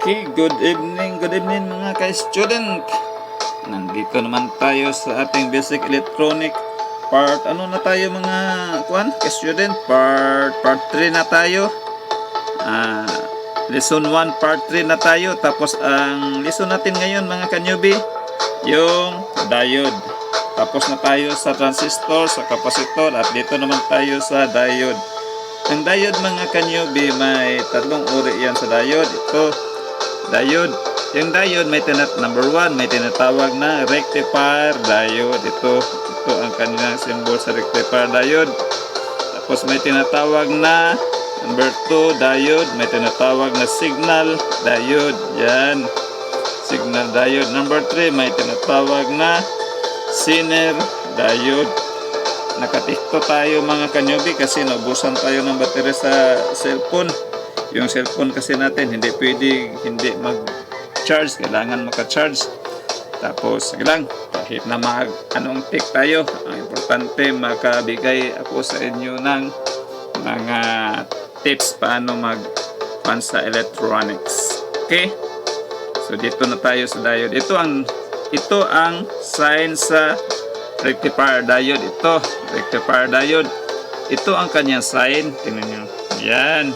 Okay, good evening mga ka-student. Nandito naman tayo sa ating basic electronic part. Ano na tayo mga ka-student? Part 3 na tayo. Lesson 1 part 3 na tayo. Tapos ang lesson natin ngayon mga ka-newbie, yung diode. Tapos na tayo sa transistor, sa capacitor, at dito naman tayo sa diode. Ang diode mga ka-newbie, may tatlong uri yan sa diode. Ito, diode. Yung diode may number 1, may tinatawag na rectifier diode. Ito ang kanilang symbol sa rectifier diode. Tapos may tinatawag na number 2 diode, may tinatawag na signal diode. Yan, signal diode. Number 3, may tinatawag na Zener diode. Nakatikto tayo mga ka-newbie kasi naubusan tayo ng baterya sa cellphone. Yung cellphone kasi natin hindi pwede hindi mag-charge, kailangan maka-charge. Tapos sige lang, kahit na anong tick tayo, ang importante makabigay ako sa inyo ng mga tips paano sa electronics. Okay? So dito na tayo sa diode. Ito ang sign sa rectifier diode. Ito, rectifier diode. Ito ang kanyang sign. Tingnan nyo. Yan.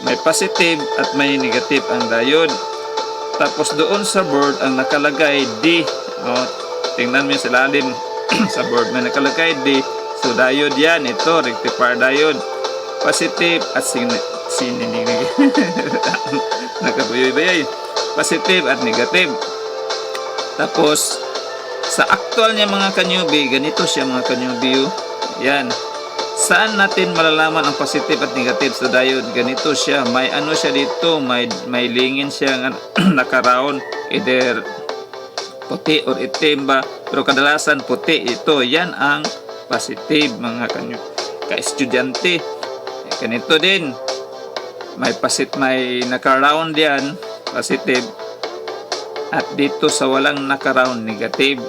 May positive at may negative ang diode. Tapos doon sa board ang nakalagay D. Tingnan mo yung silalim sa board. May nakalagay D. So diode yan. Ito, rectifier diode. Positive at nakabuyoy-buyoy. Positive at negative. Tapos sa actual niya mga ka-newbie, ganito siya mga ka-newbie. Yan. Saan natin malalaman ang positive at negative sa diode? Ganito siya. May ano siya dito, may lingin siya naka-round, either puti or itim ba. Pero kadalasan puti ito. Yan ang positive mga ka-estudyante. Ganito din. May naka-round yan, positive. At dito sa walang naka-round, negative.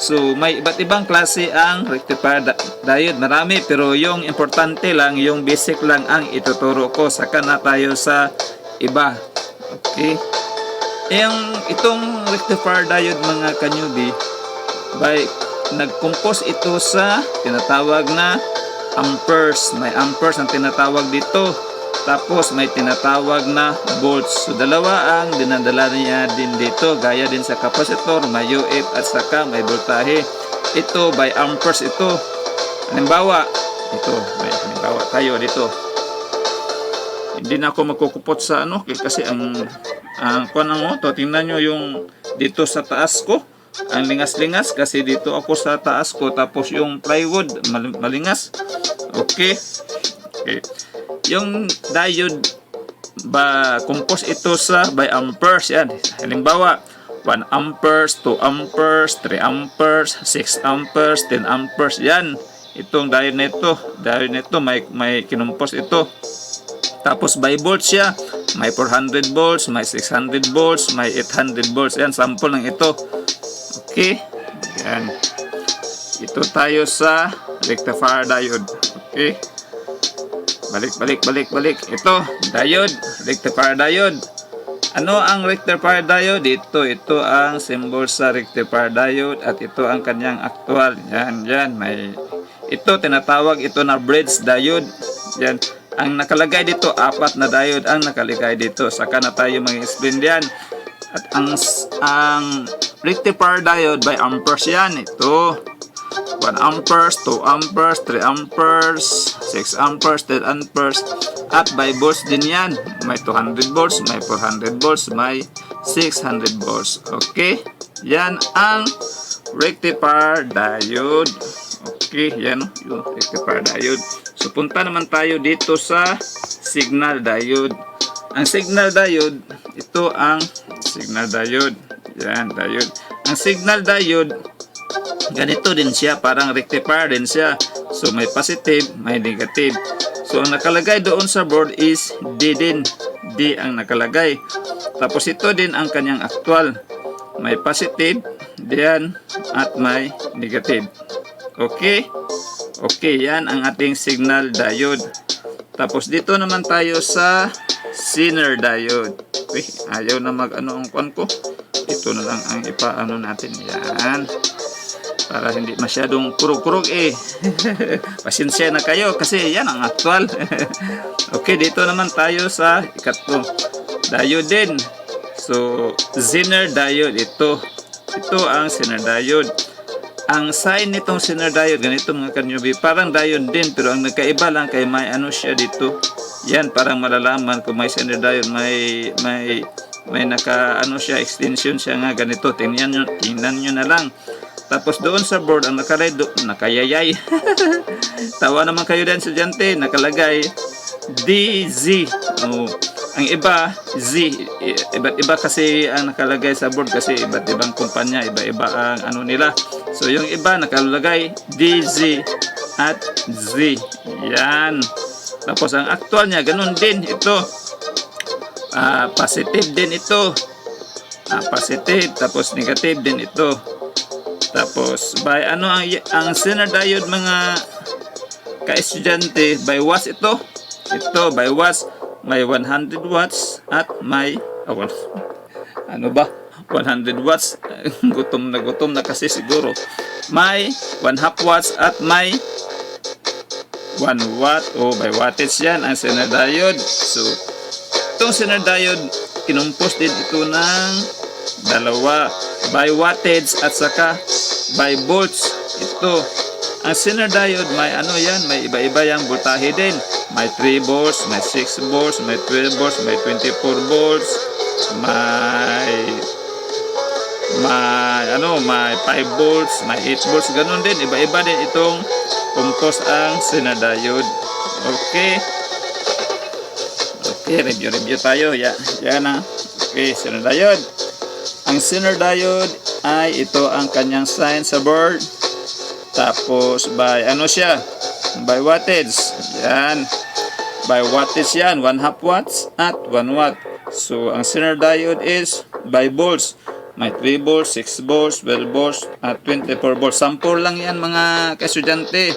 So may iba't ibang klase ang rectifier diode. Marami, pero yung importante lang, yung basic lang ang ituturo ko. Saka na tayo sa iba. Okay? Itong rectifier diode mga ka-newbie, nag-compose ito sa tinatawag na amperes. May amperes ang tinatawag dito. Tapos may tinatawag na volts. So dalawa ang dinadala niya din dito. Gaya din sa capacitor, may UF at saka may voltahe. Ito by amperes ito. Halimbawa, tayo dito. Hindi na ako magkukupot sa kasi ang tingnan nyo yung dito sa taas ko. Ang lingas-lingas kasi dito ako sa taas ko. Tapos yung plywood malingas. Okay. Yung diode compose ito sa by amperes. Yan. Halimbawa, 1 amperes, 2 amperes, 3 amperes, 6 amperes, 10 amperes. Yan. Itong diode nito, may kinumpos ito. Tapos by volts siya. May 400 volts, may 600 volts, may 800 volts. Yan, sample ng ito. Okay? Yan. Ito tayo sa rectifier diode. Okay? Balik. Ito, diode, rectifier diode. Ano ang rectifier diode? Ito ang symbol sa rectifier diode at ito ang kanyang actual. Yan. Ito tinatawag ito na bridge diode. Yan. Ang nakalagay dito, 4 na diode ang nakalagay dito. Saka na tayo mag-explain diyan. At ang rectifier diode by amperes yan. Ito 1 amperes, 2 amperes, 3 amperes, 6 amperes, 10 amperes. At by volts din yan. May 200 volts, may 400 volts, may 600 volts. Okay? Yan ang rectifier diode. Okay? Yan yung rectifier diode. So punta naman tayo dito sa signal diode. Ang signal diode, ito ang signal diode. Yan, diode. Ang signal diode, ganito din siya, parang rectifier din siya. So may positive, may negative. So ang nakalagay doon sa board is D din. D ang nakalagay. Tapos ito din ang kanyang actual. May positive diyan at may negative. Okay? Okay, yan ang ating signal diode. Tapos dito naman tayo sa Zener diode. Okay, ayaw na mag-ano ang kwan ko. Ito na lang ang ipaano natin. Yan. Para hindi masyadong kurog-kurog eh. Pasensya na kayo kasi yan ang actual. Okay, dito naman tayo sa ikatlo. Diode din. So, Zener diode. Ito ang Zener diode. Ang sign nitong Zener diode, ganito mga kanyubi, parang diode din pero ang nagkaiba lang kay may ano siya dito. Yan, parang malalaman kung may Zener diode, may naka ano siya, extension siya nga ganito. Tingnan nyo na lang. Tapos doon sa board ang nakayayay. Tawa naman kayo din estudyante, nakalagay DZ. Oh, ang iba Z, iba't iba kasi ang nakalagay sa board kasi iba't ibang kumpanya, iba-iba ang ano nila. So yung iba nakalagay DZ at Z. Yan. Tapos ang actual niya ganun din ito. Positive din ito. Positive tapos negative din ito. Tapos by ano ang Zener diode mga ka-estudyante, by watts ito. Ito by watts, may 100 watts at may ano ba? 100 watts. gutom na kasi siguro. May 1/2 watts at may 1 watt o by wattage yan ang Zener diode. So itong Zener diode kinumpos din ito ng dalawa, by wattage at saka by volts. Ito ang Zener diode may ano yan, may iba-iba yang voltahe din. May 3 volts, may 6 volts, may 12 volts, may 24 volts, may 5 volts, may 8 volts, ganun din. Iba-iba din itong compose ang Zener diode. Okay. Okay, review tayo. Yan na. Okay, Zener diode. Ang Zener diode ay ito ang kanyang sign sa board. Tapos by ano siya? By wattage. Yan. By wattage yan. 1/2 watts at 1 watt. So ang Zener diode is by volts. May 3 volts, 6 volts, 12 volts at 24 volts. Sample lang yan mga kaestudyante.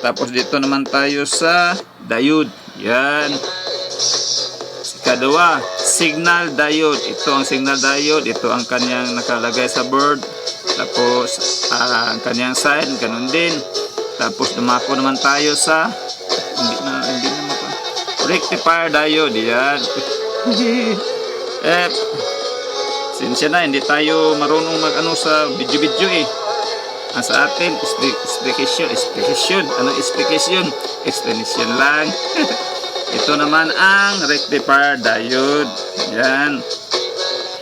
Tapos dito naman tayo sa diode. Yan. Kadua, signal diode. Ito ang signal diode. Ito ang kanyang nakalagay sa board. Tapos ang kanyang sign, ganun din. Tapos dumako naman tayo sa hindi na rectifier diode. Yan. Sinsya na, hindi tayo marunong mag-ano sa video-video eh. Ang sa atin, explication. Anong explication? Explanation lang. Ito naman ang rectifier diode. Yan.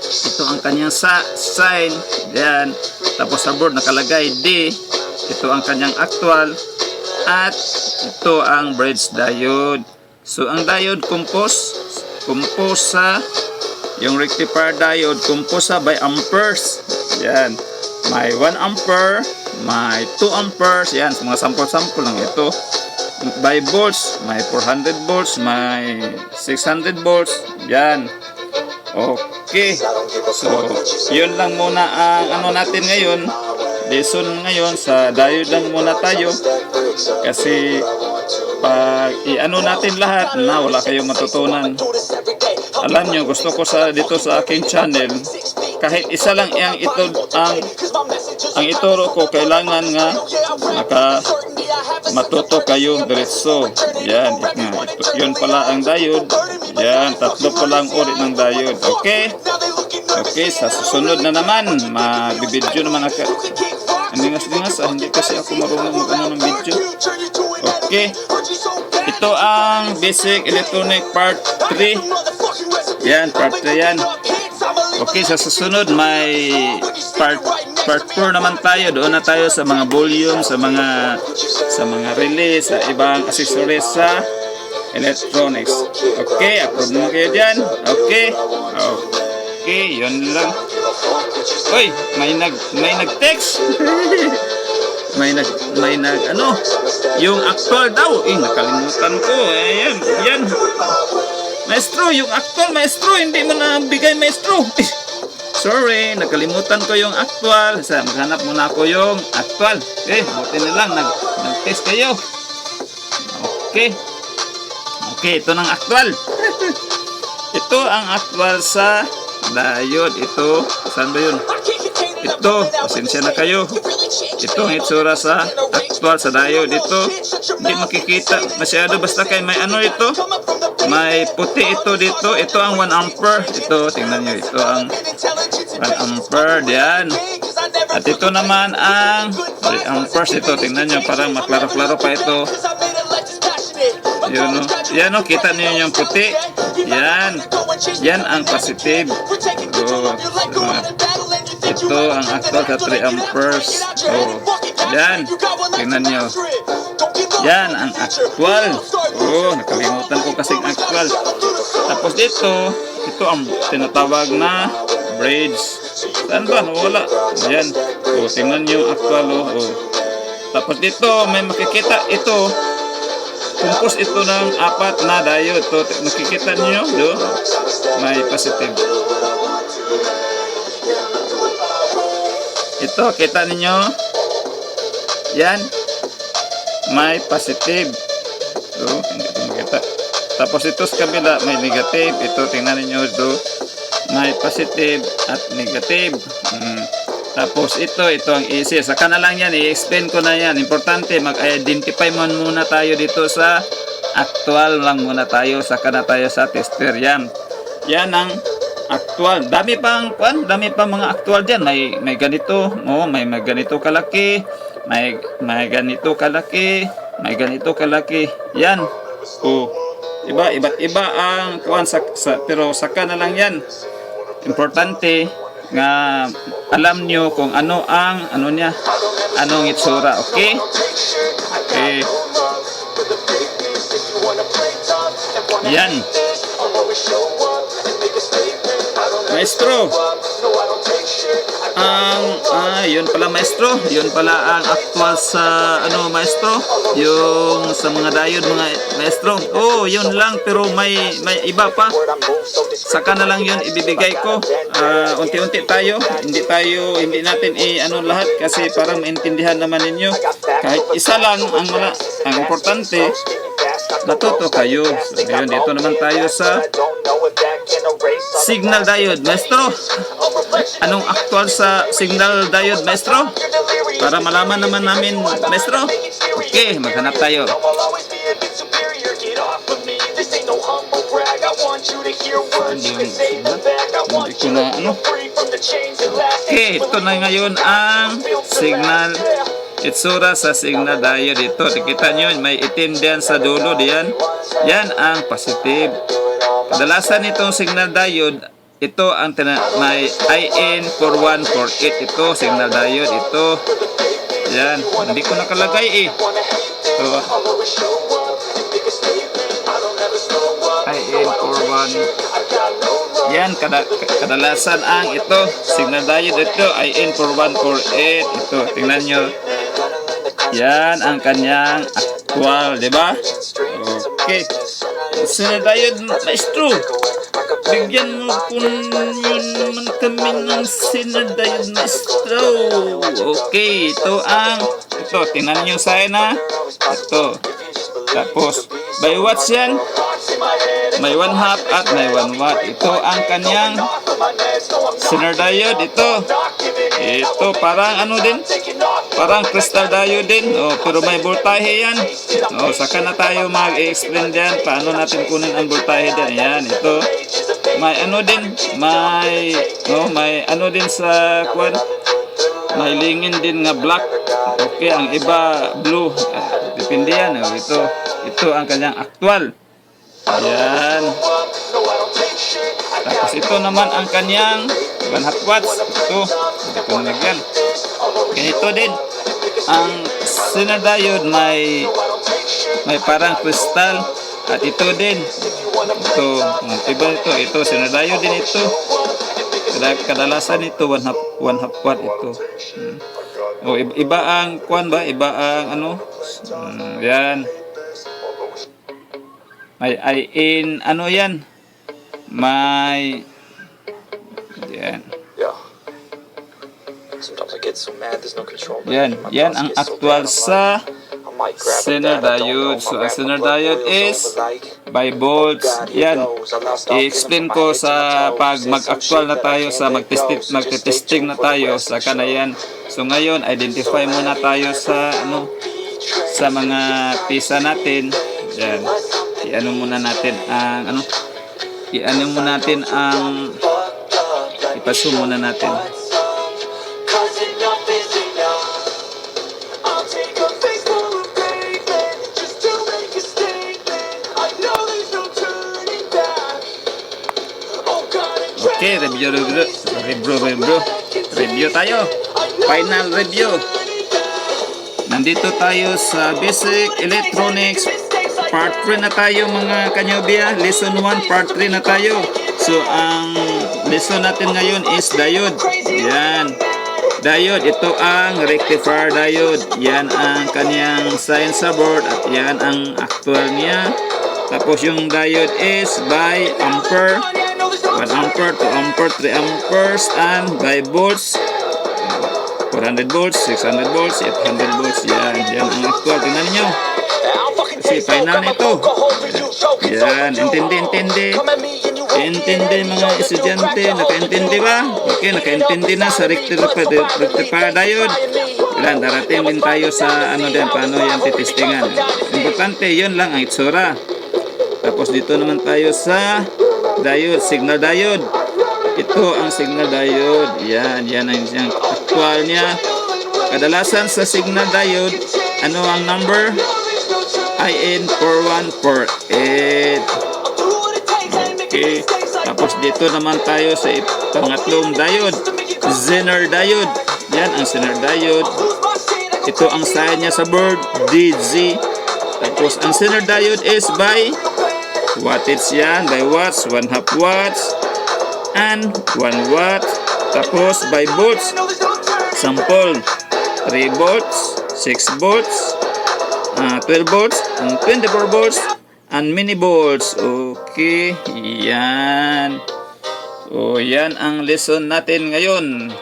Ito ang kanyang sign. Yan. Tapos sa board nakalagay D. Ito ang kanyang actual. At ito ang bridge diode. So ang diode compose sa yung rectifier diode compose sa by amperes. Yan. May 1 ampere, may 2 amperes. Yan, mga sample lang ito. By volts, may 400 volts, may 600 volts. Yan. Okay. So, yun lang muna ang ano natin ngayon. Lesson ngayon sa diode lang muna tayo. Kasi pag i-ano natin lahat na wala kayong matutunan. Alam nyo, gusto ko dito sa aking channel, kahit isa lang ang ituro ko, kailangan nga matuto kayo diretso. Yan, yun pala ang diode. Yan, 3 pala ang uri ng diode. Okay? Okay, sa susunod na naman, magbibideo naman ako. Andingas-dingas, hindi kasi ako marunong mag-ano ng video. Okay. Ito ang basic electronic part 3. Yan, part 3 yan. Okay, sa susunod may part 4 naman tayo. Doon na tayo sa mga volume, sa mga relay, sa ibang accessories sa electronics. Okay, approve mo kayo dyan. Okay. Okay, yun lang. Uy, may nag-text. may nag ano, yung actual daw. Nakalimutan ko. Ayan, yan. Maestro, yung actual, maestro, hindi mo na bigay, maestro. Sorry, nakalimutan ko yung actual. Maghanap muna ako yung actual. Buti na lang, nag-test kayo. Okay. Okay, ito ng actual. Ito ang actual sa diode. Ito, saan ba yun? Ito, pasensya na kayo. Ito ang itsura sa actual sa diode. Ito, hindi makikita masyado. Basta kay may ano ito. May puti ito dito. Ito ang 1 ampere. Ito, tingnan nyo. Ito ang 1 ampere. Diyan. At ito naman ang 3 amperes. Ito, tingnan nyo. Parang maklaro-klaro pa ito. Yun, no? Yan, no? Kita niyo yung puti. Yan. Yan ang positive. Oh, ito ang actual sa 3 amperes. Oh, yan. Tingnan nyo. Yan ang actual. Oh, nakalimutan ko kasing actual. Tapos dito, ito ang tinatawag na bridge. Saan ba? Nawala. Yan. Oh, tingnan nyo actual. Oh. Tapos dito, may makikita ito. Kumpos ito ng 4 na diode. Ito, nakikita nyo. Do? May positive. Ito, kita ninyo. Yan. May positive. Ito, hindi ito makita. Tapos ito sa kabila, may negative. Ito, tingnan ninyo ito. May positive at negative. Tapos ito ang AC. Saka na lang yan, i-explain ko na yan. Importante, mag-identify muna tayo dito sa actual lang muna tayo. Saka na tayo sa tester. Yan. Yan ang actual. Dami pang mga actual dyan. May ganito. Oh, may ganito kalaki. May ganito kalaki. May ganito kalaki. Yan. Oh. Iba't iba ang kuan pero saka na lang yan. Importante nga alam nyo kung ano ang anong itsura. Okay? Okay. Yan. Maestro. Yun pala maestro. Yun pala ang actual sa maestro. Yung sa mga diode mga maestro. Oh, yun lang pero may iba pa. Saka na lang yun ibibigay ko. Unti-unti tayo. Hindi natin lahat kasi parang maintindihan naman ninyo. Kahit isa lang ang importante natuto kayo. So, ngayon dito naman tayo sa signal diode. Maestro, anong actual sa signal diode, maestro? Para malaman naman namin, maestro. Okay, maghanap tayo. Okay, ito na ngayon ang signal itsura sa signal diode. Ito, kita nyo, may itim diyan sa dulo diyan. Yan ang positive. Kadalasan itong signal diode, ito ang may IN4148. Ito, signal diode. Ito. Yan. Hindi ko nakalagay Ito. IN41. Yan, kadalasan ang ito. Signal diode ito, IN4148. Ito, tingnan nyo. Yan ang kanyang actual, di ba? Okay. Signal diode, maestro. Bigyan mo po yun naman kami ng signal diode, maestro. Okay, ito, tingnan nyo sana. Ito. Tapos, by watts yan. May 1/2 at may 1 watt. Ito ang kanyang signal diode. Ito parang din? Parang crystal diode din. Pero may voltahe yan. Saka na tayo mag-explain dyan. Paano natin kunin ang voltahe dyan. Ayan, ito. May din. May din sa kwan. May lingin din nga black. Okay, ang iba blue. Depende yan. Ito ang kanyang actual. Ayan. Tapos ito naman ang kanyang 1/2 watts. Ito. Hindi ko nalagyan. Ganito din. Ang signal diode may parang crystal. At ito din. Ito. Iba ito. Ito. Signal diode din ito. Kadalasan ito 1/2 watt ito. Iba ang kwan ba? Iba ang yan. May IN yan. May yan. Yan ang actual sa Zener diode. So, ang Zener diode is by volts. Yan. I-explain ko sa pag mag-actual na tayo, sa magte-testing na tayo, saka na yan. So, ngayon, identify muna tayo sa, sa mga pisa natin. Yan. I-ano muna natin ang, ipaso muna natin. Okay, review tayo. Final review. Nandito tayo sa Basic Electronics. Part 3 na tayo mga kanyobia. Lesson 1, Part 3 na tayo. So, ang lesson natin ngayon is diode. Yan. Diode, ito ang rectifier diode. Yan ang kanyang sign sa board. At yan ang actual niya. Tapos yung diode is by ampere. 1 ampere, 2 ampere, 3 amperes, and by volts. 400 volts, 600 volts, 800 volts. Yan, yan ang actual. Tingnan nyo. Kasi final nito. Yan, intindi. Intindi mga estudyante. Nakaintindi ba? Okay, nakaintindi na sa rectifier diode. Yan, darating din tayo sa paano yan titestingan. Importante, yun lang ang itsura. Tapos dito naman tayo sa diode, signal diode. Ito ang signal diode. Yan ang actual niya. Kadalasan sa signal diode, ano ang number? IN4148. Okay. Tapos dito naman tayo sa pangatlong diode, Zener diode. Yan ang Zener diode. Ito ang sign niya sa board, DZ. Tapos ang Zener diode is by wattage yan, by watts, 1/2 watts and 1 watt. Tapos by volts, sample 3 volts, 6 volts, 12 volts, and 24 volts, and mini volts. Okay, yan. So, yan ang lesson natin ngayon.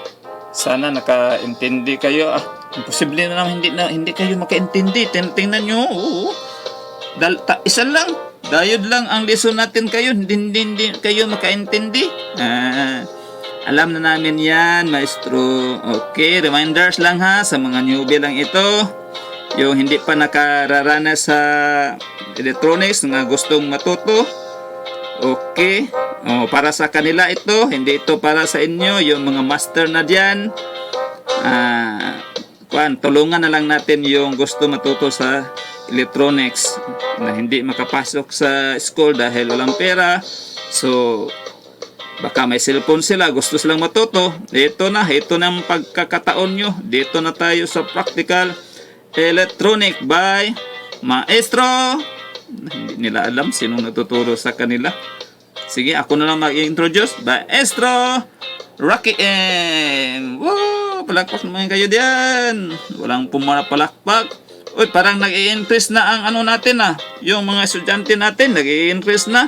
Sana nakaintindi kayo. Imposible na lang hindi kayo makaintindi. Tingnan nyo. Isa lang. Diode lang ang lesson natin kayo. Hindi kayo makaintindi. Alam na namin yan, maestro. Okay, reminders lang ha. Sa mga newbie lang ito. Yung hindi pa nakararanas sa electronics na gustong matuto. Okay. Para sa kanila ito. Hindi ito para sa inyo. Yung mga master na dyan. Tulungan na lang natin yung gusto matuto sa electronics na hindi makapasok sa school dahil walang pera. So, baka may cellphone sila, gusto silang matuto. Ito na ang pagkakataon nyo. Dito na tayo sa practical electronic by Maestro. Hindi nila alam sino natuturo sa kanila. Sige, ako na lang mag-introduce. Maestro Rocky M. Woo! Palakpak naman kayo diyan. Walang pumalakpak. Uy, parang nag-i-increase na ang natin yung mga estudyante natin, nag-i-increase na.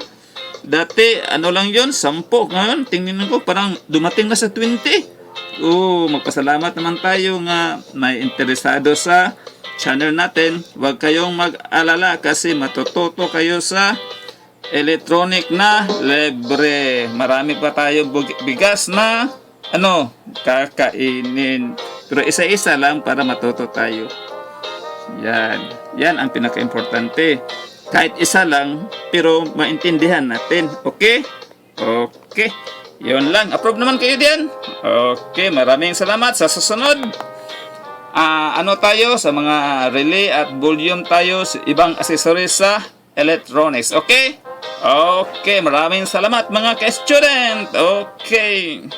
Dati, lang yun, 10. Ngayon, tingnan ko, parang dumating na sa 20. Magpasalamat naman tayo nga may interesado sa channel natin. Huwag kayong mag-alala kasi matututo kayo sa electronic na libre. Marami pa tayo bigas na kakainin. Pero isa-isa lang para matuto tayo. Yan ang pinaka-importante. Kahit isa lang, pero maintindihan natin. Okay? Okay. Yun lang. Approve naman kayo diyan. Okay, maraming salamat. Sa susunod, tayo sa mga relay at volume tayo, ibang accessories sa electronics. Okay? Okay, maraming salamat mga ka-student. Okay.